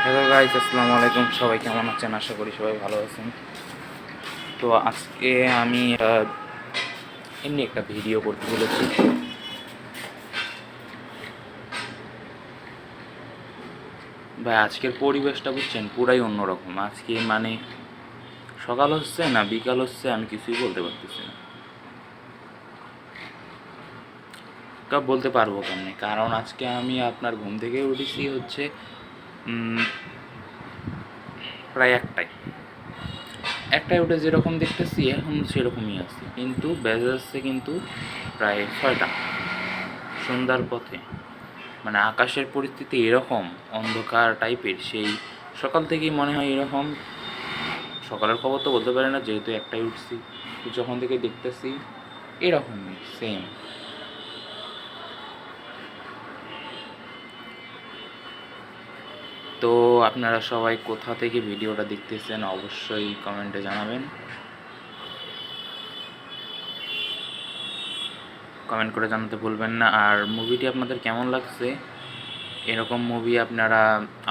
Hello guys, আসসালামু আলাইকুম। সবাই কেমন আছেন? আশা করি সবাই ভালো আছেন। তো আজকে আমি এমনি একটা ভিডিও করতে বলেছি। ভাই আজকের পরিবেশটা বুঝছেন পুরাই অন্যরকম। আজকে মানে সকাল হচ্ছে না বিকাল হচ্ছে আমি কিছুই বলতে পারতেছি না। বলতে পারবো কেমনি, কারণ আজকে আমি আপনার ঘুম থেকে উঠেছি হচ্ছে প্রায় একটাই উঠে যেরকম দেখতেছি এখন সেরকমই আছে, কিন্তু বেজে যাচ্ছে কিন্তু প্রায় 6টা সন্ধ্যার পথে। মানে আকাশের পরিস্থিতি এরকম অন্ধকার টাইপের, সেই সকাল থেকেই মনে হয় এরকম। সকালের খবর তো বলতে পারি না যেহেতু একটাই উঠছি, তো যখন থেকে দেখতেছি এরকমই সেম। তো আপনারা সবাই কোথা থেকে ভিডিওটা দেখতেছেন অবশ্যই কমেন্টে জানাবেন। কমেন্ট করে জানাতে ভুলবেন না। আর মুভিটি আপনাদের কেমন লাগছে, এরকম মুভি আপনারা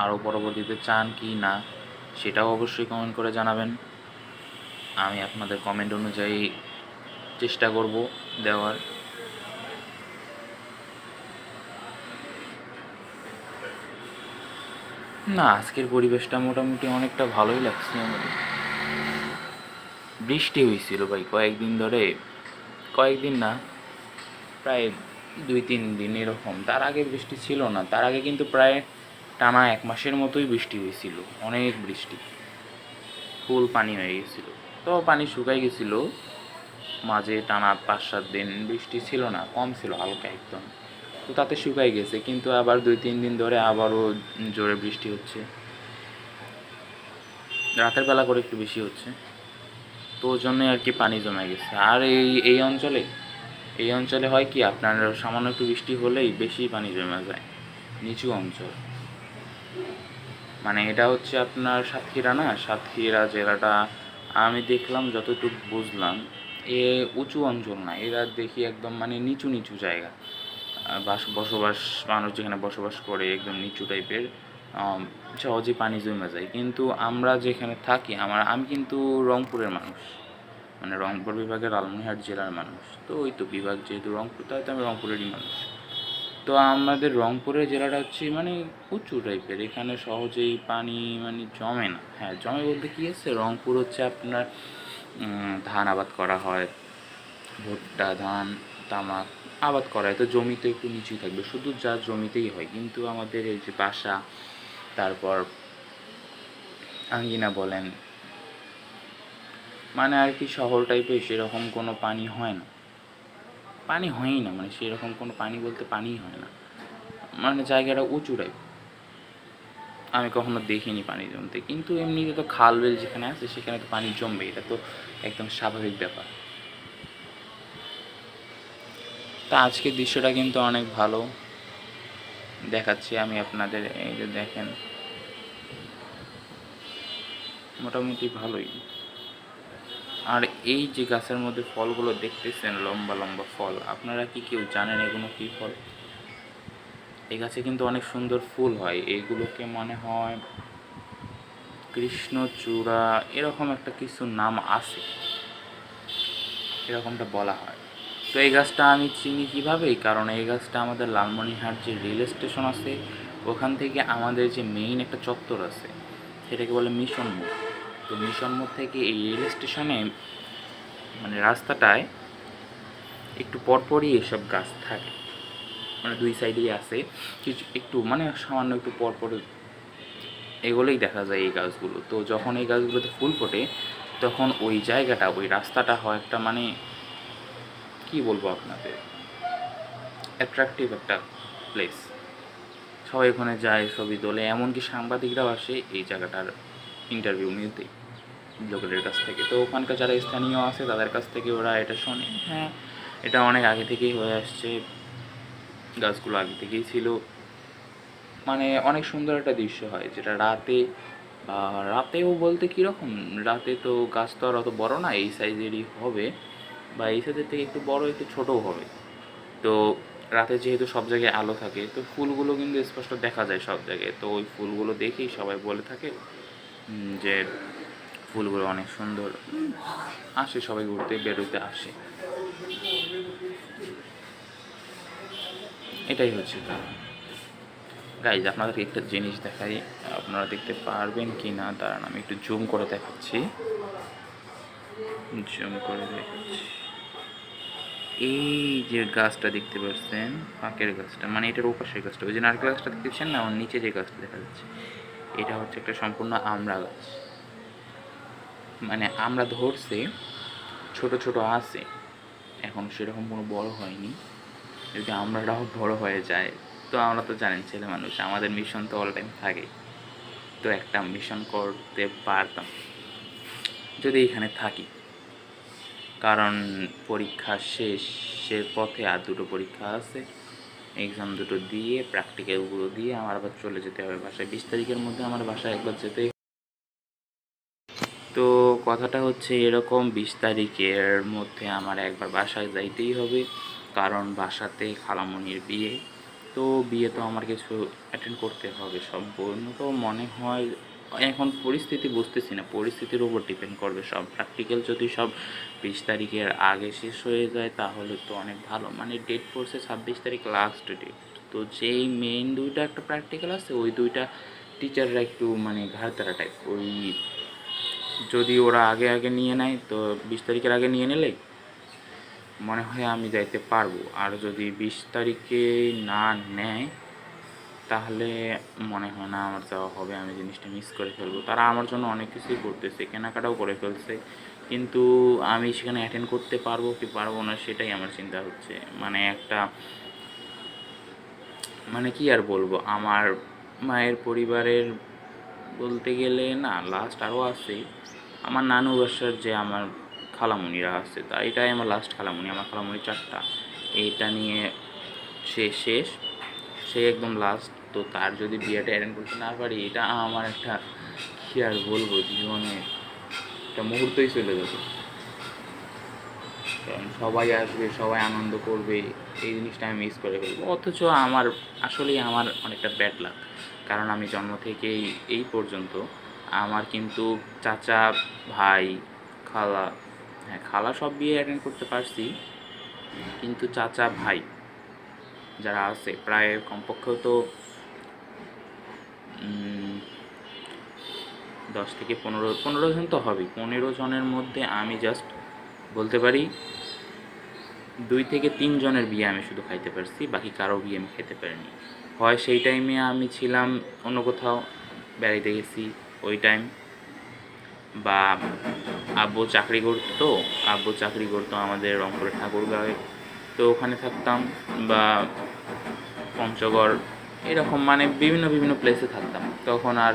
আরও পরবর্তীতে চান কি না সেটাও অবশ্যই কমেন্ট করে জানাবেন। আমি আপনাদের কমেন্ট অনুযায়ী চেষ্টা করব দেওয়ার। না, আজকের পরিবেশটা মোটামুটি অনেকটা ভালোই লাগছে আমার। বৃষ্টি হয়েছিল ভাই কয়েকদিন ধরে, কয়েকদিন না প্রায় 2-3 দিন এরকম। তার আগে বৃষ্টি ছিল না, তার আগে কিন্তু প্রায় টানা 1 মাসের মতোই বৃষ্টি হয়েছিল, অনেক বৃষ্টি, ফুল পানি হয়ে গেছিল। তো পানি শুকাই গেছিলো, মাঝে টানা 5-7 দিন বৃষ্টি ছিল না, কম ছিল হালকা একদম। তো তাতে শুকাই গেছে, কিন্তু আবার 2-3 দিন ধরে আবারও জোরে বৃষ্টি হচ্ছে, রাতের বেলা করে একটু বেশি হচ্ছে। তো ওই জন্যই আর কি পানি জমে গেছে। আর এই অঞ্চলে হয় কি, আপনার সামান্য একটু বৃষ্টি হলেই বেশি পানি জমে যায়। নিচু অঞ্চল, মানে এটা হচ্ছে আপনার সাতক্ষীরা না, সাতক্ষীরা জেলাটা আমি দেখলাম যতটুকু বুঝলাম, এ উঁচু অঞ্চল না, এরা দেখি একদম মানে নিচু নিচু জায়গা। বসবাস, মানুষ যেখানে বসবাস করে একদম নিচু টাইপের, সহজেই পানি জমে যায়। কিন্তু আমরা যেখানে থাকি, আমি কিন্তু রংপুরের মানুষ, মানে রংপুর বিভাগের লালমনিরহাট জেলার মানুষ। তো ওই তো বিভাগ যেহেতু রংপুর, তাই তো আমি রংপুরেরই মানুষ। তো আমাদের রংপুরের জেলাটা হচ্ছে মানে উঁচু টাইপের, এখানে সহজেই পানি মানে জমে না। হ্যাঁ জমে বলতে কী আছে, রংপুর হচ্ছে আপনার ধান আবাদ করা হয়, ভুট্টা, ধান, তামাক আবাদ করা হয়। তো জমি তো একটু নিচুই থাকবে, শুধু যা জমিতেই হয়। কিন্তু আমাদের এই যে বাসা, তারপর আঙ্গিনা বলেন, মানে আর কি শহর টাইপের, সেরকম কোনো পানি হয় না, পানি হয়ই না, মানে সেরকম কোনো পানি বলতে পানিই হয় না, মানে জায়গাটা উঁচু টাইপ। আমি কখনো দেখিনি পানি জমতে, কিন্তু এমনিতে তো খাল বিল যেখানে আছে সেখানে তো পানি জমবে, এটা তো একদম স্বাভাবিক ব্যাপার। তা আজকের দৃশ্যটা কিন্তু অনেক ভালো দেখাচ্ছি আমি আপনাদের, এই যে দেখেন মোটামুটি ভালোই। আর এই যে গাছের মধ্যে ফলগুলো দেখতেছেন, লম্বা লম্বা ফল, আপনারা কি কেউ জানেন এগুলো কী ফল? এই গাছে কিন্তু অনেক সুন্দর ফুল হয়, এইগুলোকে মনে হয় কৃষ্ণচূড়া এরকম একটা কিছু নাম আছে, এরকমটা বলা হয়। তো এই গাছটা আমি চিনি কীভাবে, কারণ এই গাছটা আমাদের লালমনিরহাট যে রেল স্টেশন আছে ওখান থেকে আমাদের যে মেইন একটা চত্বর আছে সেটাকে বলে মিশন মোড়। তো মিশন মোড় থেকে এই রেল স্টেশনে মানে রাস্তাটায় একটু পরপরই এসব গাছ থাকে, মানে দুই সাইডেই আছে, কিছু একটু মানে সামান্য একটু পরপর এগুলোই দেখা যায় এই গাছগুলো। তো যখন এই গাছগুলোতে ফুল ফোটে তখন ওই জায়গাটা, ওই রাস্তাটা হয় একটা মানে কি বলবো আপনাদের, অ্যাট্রাকটিভ একটা প্লেস। সবাই ওখানে যায়, ছবি তোলে, এমনকি সাংবাদিকরাও আসে এই জায়গাটার ইন্টারভিউ নিতে লোকেদের কাছ থেকে। তো ওখানকার যারা স্থানীয় আছে তাদের কাছ থেকে ওরা এটা শোনে, হ্যাঁ এটা অনেক আগে থেকেই হয়ে আসছে, গাছগুলো আগে থেকেই ছিল। মানে অনেক সুন্দর একটা দৃশ্য হয় যেটা রাতে, বা রাতেও বলতে কীরকম, রাতে তো গাছ তো আর অত বড়ো না, এই সাইজেরই হবে, বা এই সাইজের থেকে একটু বড় একটু ছোটও হবে। তো রাতে যেহেতু সব জায়গায় আলো থাকে, তো ফুলগুলো কিন্তু স্পষ্ট দেখা যায় সব জায়গায়। তো ওই ফুলগুলো দেখেই সবাই বলে থাকে যে ফুলগুলো অনেক সুন্দর। আসে সবাই ঘুরতে বেরোতে আসে, এটাই হচ্ছে কারণ। গাইজ, আপনাদেরকে একটা জিনিস দেখাই, আপনারা দেখতে পারবেন কি না দাঁড়ান, আমি একটু জুম করে দেখাচ্ছি। এই যে গাছটা দেখতে পাচ্ছেন, পাকের গাছটা, মানে এটার ওপাশের গাছটা, ওই যে নারকেল গাছটা দেখতে পাচ্ছেন না, আমার নিচে যে গাছটা দেখা যাচ্ছে, এটা হচ্ছে একটা সম্পূর্ণ আমড়া গাছ। মানে আমরা ধরছে ছোট ছোট আছে, এখন সেরকম কোনো বড় হয়নি। যদি আমরাটাও বড় হয়ে যায়, তো আমরা তো জানেন ছেলে মানুষ, আমাদের মিশন তো অল টাইম থাকে, তো একটা মিশন করতে পারতাম যদি এখানে থাকি। কারণ পরীক্ষা শেষের পথে আর দুটো পরীক্ষা আছে, এক্সাম দুটো দিয়ে প্র্যাকটিক্যালগুলো দিয়ে আমার আবার চলে যেতে হবে বাসায়। 20 তারিখের মধ্যে আমার বাসায় একবার যেতে। তো কথাটা হচ্ছে এরকম, 20 তারিখের মধ্যে আমার একবার বাসায় যাইতেই হবে, কারণ বাসাতে খালামণির বিয়ে। তো বিয়ে তো আমার কিছু অ্যাটেন্ড করতে হবে সম্পূর্ণ। তো মনে হয় এখন পরিস্থিতি বুঝতেছি না, পরিস্থিতির উপর ডিপেন্ড করবে সব। প্র্যাকটিক্যাল যদি সব 20 তারিখের আগে শেষ হয়ে যায় তাহলে তো অনেক ভালো। মানে ডেট পড়ছে 26 তারিখ লাস্ট ডেট। তো যেই মেইন দুইটা একটা প্র্যাকটিক্যাল আছে, ওই দুইটা টিচাররা একটু মানে ঘাড়তারা টাইপ, ওই যদি ওরা আগে আগে নিয়ে নেয়, তো 20 তারিখের আগে নিয়ে নিলে মনে হয় আমি যাইতে পারবো। আর যদি 20 তারিখে না নেয় তাহলে মনে হয় না আমার যাওয়া হবে, আমি জিনিসটা মিস করে ফেলবো। তারা আমার জন্য অনেক কিছুই করতেছে, কেনাকাটাও করে ফেলছে, কিন্তু আমি সেখানে অ্যাটেন্ড করতে পারবো কি পারবো না সেটাই আমার চিন্তা হচ্ছে। মানে একটা, মানে কি আর বলবো, আমার মায়ের পরিবারের বলতে গেলে না, লাস্ট আরও আছে আমার নানু বাসার যে আমার খালামণিরা আছে, তা এটাই আমার লাস্ট খালামণি। আমার খালামণি 4টা, এইটা নিয়ে সে শেষ, সে একদম লাস্ট। তো তার যদি বিয়েটা অ্যাটেন্ড করতে না পারি, এটা আমার একটা কী আর বলবো, জীবনে একটা মুহূর্তই চলে যাবে। কারণ সবাই আসবে, সবাই আনন্দ করবে, এই জিনিসটা আমি মিস করে ফেলবো। অথচ আমার আসলেই আমার অনেকটা ব্যাড লাক, কারণ আমি জন্ম থেকেই এই পর্যন্ত আমার কিন্তু চাচা, ভাই, খালা, হ্যাঁ খালা সব বিয়ে অ্যাটেন্ড করতে পারছি, কিন্তু চাচা ভাই যারা আছে প্রায় কমপক্ষেও তো 10 থেকে 15 জন তো হবেই। 15 জনের মধ্যে আমি জাস্ট বলতে পারি 2 থেকে 3 জনের বিয়ে আমি শুধু খাইতে পারছি, বাকি কারো বিয়ে আমি খেতে পারিনি। হয় সেই টাইমে আমি ছিলাম অন্য কোথাও বেড়াইতে গেছি ওই টাইম, বা আব্বু চাকরি করতো আমাদের রংপুরের ঠাকুরগাঁওয়ে, তো ওখানে থাকতাম, বা পঞ্চগড়, এরকম মানে বিভিন্ন বিভিন্ন প্লেসে থাকতাম। তখন আর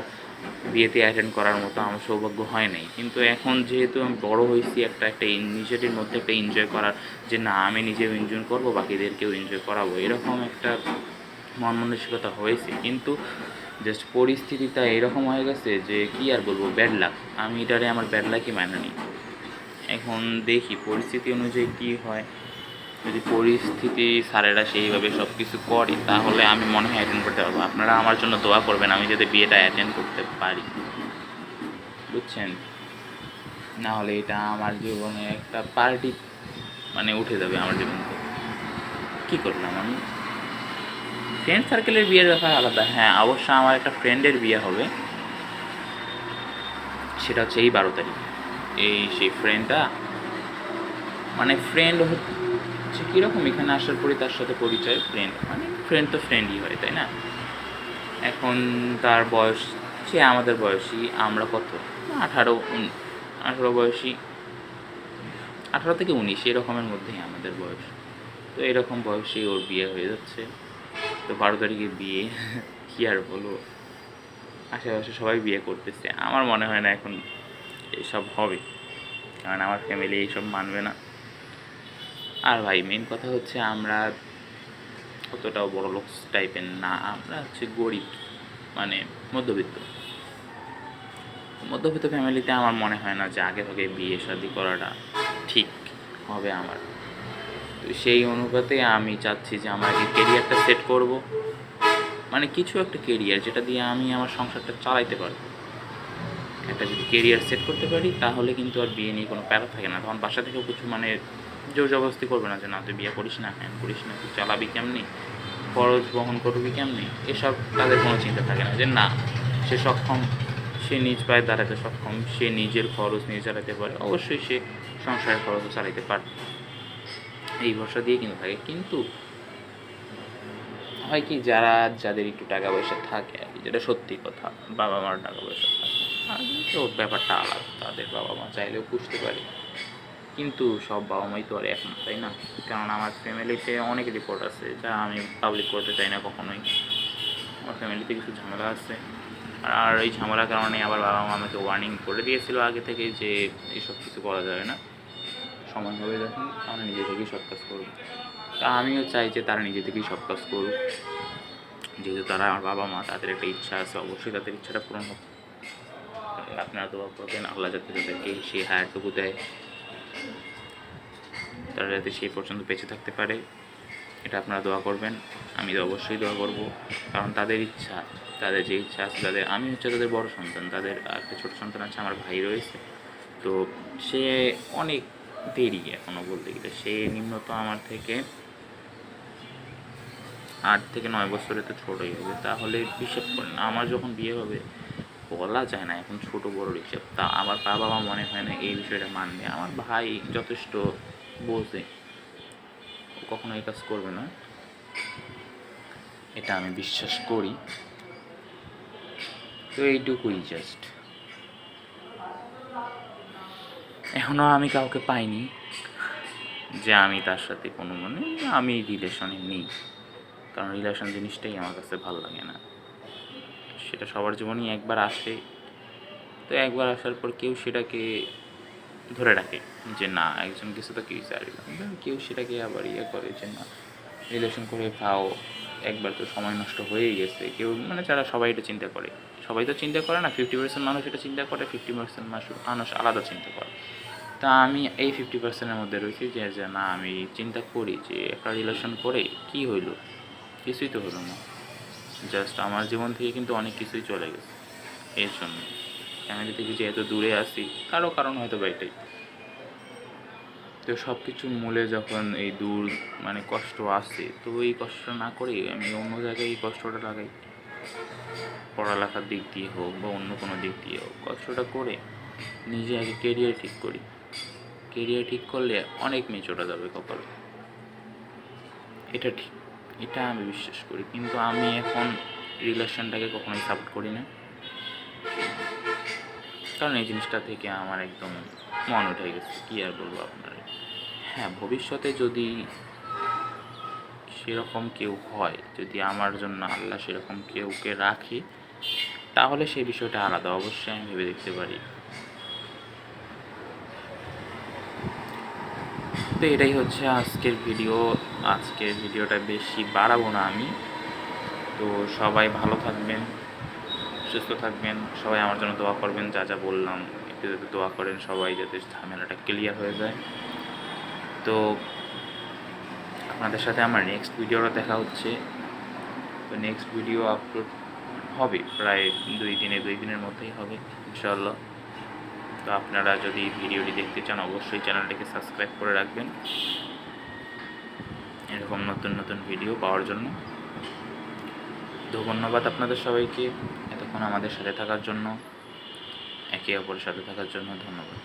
বিয়েতে অ্যাটেন্ড করার মতো আমার সৌভাগ্য হয় নাই। কিন্তু এখন যেহেতু আমি বড় হয়েছি, একটা নিজেদের মধ্যে একটা এনজয় করার, যে না আমি নিজেও এনজয় করবো, বাকিদেরকেও এনজয় করাবো, এরকম একটা মন মানসিকতা হয়েছে। কিন্তু জাস্ট পরিস্থিতিটা এরকম হয়ে গেছে যে কী আর বলবো, ব্যাড লাক। আমি এটারে আমার ব্যাড লাকই মানে নিই। এখন দেখি পরিস্থিতি অনুযায়ী কী হয়। যদি পরিস্থিতি স্যারেরা সেইভাবে সব কিছু করে তাহলে আমি মনে হয় অ্যাটেন্ড করতে পারবো। আপনারা আমার জন্য দোয়া করবেন আমি যাতে বিয়েটা অ্যাটেন্ড করতে পারি, বুঝছেন? না হলে এটা আমার জীবনে একটা পার্টি মানে উঠে যাবে আমার জীবন থেকে। কী করলাম আমি? ফ্রেন্ড সার্কেলের বিয়ের ব্যাপার আলাদা। হ্যাঁ, অবশ্য আমার একটা ফ্রেন্ডের বিয়ে হবে, সেটা হচ্ছে এই 12 তারিখ। সেই ফ্রেন্ডটা, মানে ফ্রেন্ড হচ্ছে কীরকম, এখানে আসার পরে তার সাথে পরিচয়, ফ্রেন্ড মানে ফ্রেন্ড তো ফ্রেন্ডই হয়, তাই না? এখন তার বয়স, সে আমাদের বয়সী, আমরা কত 18 বয়সী, 18 থেকে 19 এরকমের মধ্যেই আমাদের বয়স। তো এরকম বয়সেই ওর বিয়ে হয়ে যাচ্ছে। তো 12 তারিখে বিয়ে, কী আর বলবো, আশেপাশে সবাই বিয়ে করতেছে। আমার মনে হয় না এখন এসব হবে, কারণ আমার ফ্যামিলি এইসব মানবে না। আর ভাই মেন কথা হচ্ছে আমরা অতটাও বড় লোক টাইপের না, আমরা হচ্ছে গরিব, মানে মধ্যবিত্ত ফ্যামিলিতে। আমার মনে হয় না যে আগে থেকে বিয়ে শাদি করাটা ঠিক হবে আমার। তো সেই অনুপাতে আমি চাচ্ছি যে আমার আগে কেরিয়ারটা সেট করব, মানে কিছু একটা কেরিয়ার যেটা দিয়ে আমি আমার সংসারটা চালাইতে পারবো। একটা যদি কেরিয়ার সেট করতে পারি তাহলে কিন্তু আর বিয়ে নিয়ে কোনো প্যারা থাকে না। তখন বাসা থেকেও কিছু মানে জোর জবরদস্তি করবে না যে না তুই বিয়ে করিস না, হ্যাঁ করিস না, তুই চালাবি কেমনি, খরচ বহন করবি কেমনি, এসব তাদের কোনো চিন্তা থাকে না। যে না, সে সক্ষম, সে নিজ পায়ে দাঁড়াতে সক্ষম, সে নিজের খরচ নিয়ে চালাতে পারে, অবশ্যই সে সংসারের খরচও চালাতে পারে, এই ভরসা দিয়ে কিন্তু থাকে। কিন্তু হয় কি, যাদের একটু টাকা পয়সা থাকে আর কি, যেটা সত্যি কথা, বাবা মার টাকা পয়সা থাকে, আর তো ব্যাপারটা আলাদা, তাদের বাবা মা চাইলেও পুষতে পারে। কিন্তু সব বাবা মাই তো আর এক না, তাই না? কারণ আমার ফ্যামিলিতে অনেক রিপোর্ট আছে যা আমি পাবলিক করতে চাই না কখনোই। আমার ফ্যামিলিতে কিছু ঝামেলা আছে, আর এই ঝামেলার কারণে আবার বাবা মা আমাকে ওয়ার্নিং করে দিয়েছিল আগে থেকে যে এইসব কিছু করা যাবে না, সময় হবে যখন আমরা নিজে থেকেই সব কাজ করবো। তা আমিও চাই যে তারা নিজে থেকেই সব কাজ করুক, যেহেতু তারা আমার বাবা মা, তাদের একটা ইচ্ছা আছে, অবশ্যই তাদের ইচ্ছাটা পূরণ হোক। আপনারা দোয়া করবেন আল্লাহ যাতে তাদেরকে সেই হায়ারটুকু দেয়, তারা যাতে সেই পর্যন্ত বেঁচে থাকতে পারে, এটা আপনারা দোয়া করবেন। আমি তো অবশ্যই দোয়া করব, কারণ তাদের ইচ্ছা, তাদের যে ইচ্ছা আছে, আমি হচ্ছে তাদের বড় সন্তান, তাদের একটা ছোটো সন্তান আছে, আমার ভাই রয়েছে। তো সে অনেক দেরি এখনও বলতে গেলে, সে নিম্নত আমার থেকে 8 থেকে 9 বছরে তো ছোটোই হবে। তাহলে হিসেব করেন, আমার যখন বিয়ে হবে বলা যায় না এখন ছোট বড় হিসেব। তা আমার বাবা মা মনে হয় না এই বিষয়টা মানবে। আমার ভাই যথেষ্ট বোঝে, ও কখনো এই কাজ করবে না, এটা আমি বিশ্বাস করি। তো এইটুকুই জাস্ট। এখনও আমি কাউকে পাইনি যে আমি তার সাথে কোনো মানে আমি রিলেশনে নেই, কারণ রিলেশন জিনিসটাই আমার কাছে ভালো লাগে না। সেটা সবার জীবনেই একবার আসে, তো একবার আসার পর কেউ সেটাকে ধরে রাখে যে না একজন কিছু তো কেউ চাইবে, কেউ সেটাকে আবার করে যে না রিলেশন করে খাও, একবার তো সময় নষ্ট হয়েই গেছে। কেউ মানে যারা সবাই এটা চিন্তা করে, সবাই তো চিন্তা করে না, 50% মানুষ এটা চিন্তা করে, 50% মানুষ আলাদা চিন্তা করে। তা আমি এই 50%-এর মধ্যে রয়েছি যে না আমি চিন্তা করি যে একটা রিলেশন করে কি হইলো, কিছুই তো হলো না, জাস্ট আমার জীবন থেকে কিন্তু অনেক কিছুই চলে গেছে। এর জন্য ফ্যামিলি থেকে যে এত দূরে আসি, কারো কারণ হয়তো বা এটাই। তো সব কিছুর মূলে যখন এই দূর মানে কষ্ট আসে, তো এই কষ্টটা না করে আমি অন্য জায়গায় এই কষ্টটা লাগাই, পড়ালেখার দিক দিয়ে হোক বা অন্য কোনো দিক দিয়ে হোক, কষ্টটা করে নিজে আগে কেরিয়ার ঠিক করি। কেরিয়ার ঠিক করলে অনেক মেয়ে চলে যাবে কপালে, এটা ঠিক, এটা আমি বিশ্বাস করি। কিন্তু আমি এখন রিলেশনটাকে কখনোই সাপোর্ট করি না, কারণ এই জিনিসটা থেকে আমার একদম মন উঠে গেছে, কী আর বলবো আপনার। হ্যাঁ, ভবিষ্যতে যদি সেরকম কেউ হয়, যদি আমার জন্য আল্লাহ সেরকম কেউকে রাখে, তাহলে সেই বিষয়টা আলাদা, অবশ্যই আমি ভেবে দেখতে পারি। তো এটাই হচ্ছে আজকের ভিডিও। আজকের ভিডিওটা বেশি বাড়াবো না আমি। তো সবাই ভালো থাকবেন, সুস্থ থাকবেন, সবাই আমার জন্য দোয়া করবেন। যা যা বললাম একটু যাতে দোয়া করেন সবাই, যাতে ঝামেলাটা ক্লিয়ার হয়ে যায়। তো আপনাদের সাথে আমার নেক্সট ভিডিওটা দেখা হচ্ছে। তো নেক্সট ভিডিও আপলোড হবে প্রায় 2 দিনের মধ্যেই হবে ইনশাআল্লাহ। তো আপনারা যদি ভিডিওটি দেখতে চান অবশ্যই চ্যানেলটিকে সাবস্ক্রাইব করে রাখবেন এরকম নতুন নতুন ভিডিও পাওয়ার জন্য। তো ধন্যবাদ আপনাদের সবাইকে এতক্ষণ আমাদের সাথে থাকার জন্য, একে অপরের সাথে থাকার জন্য ধন্যবাদ।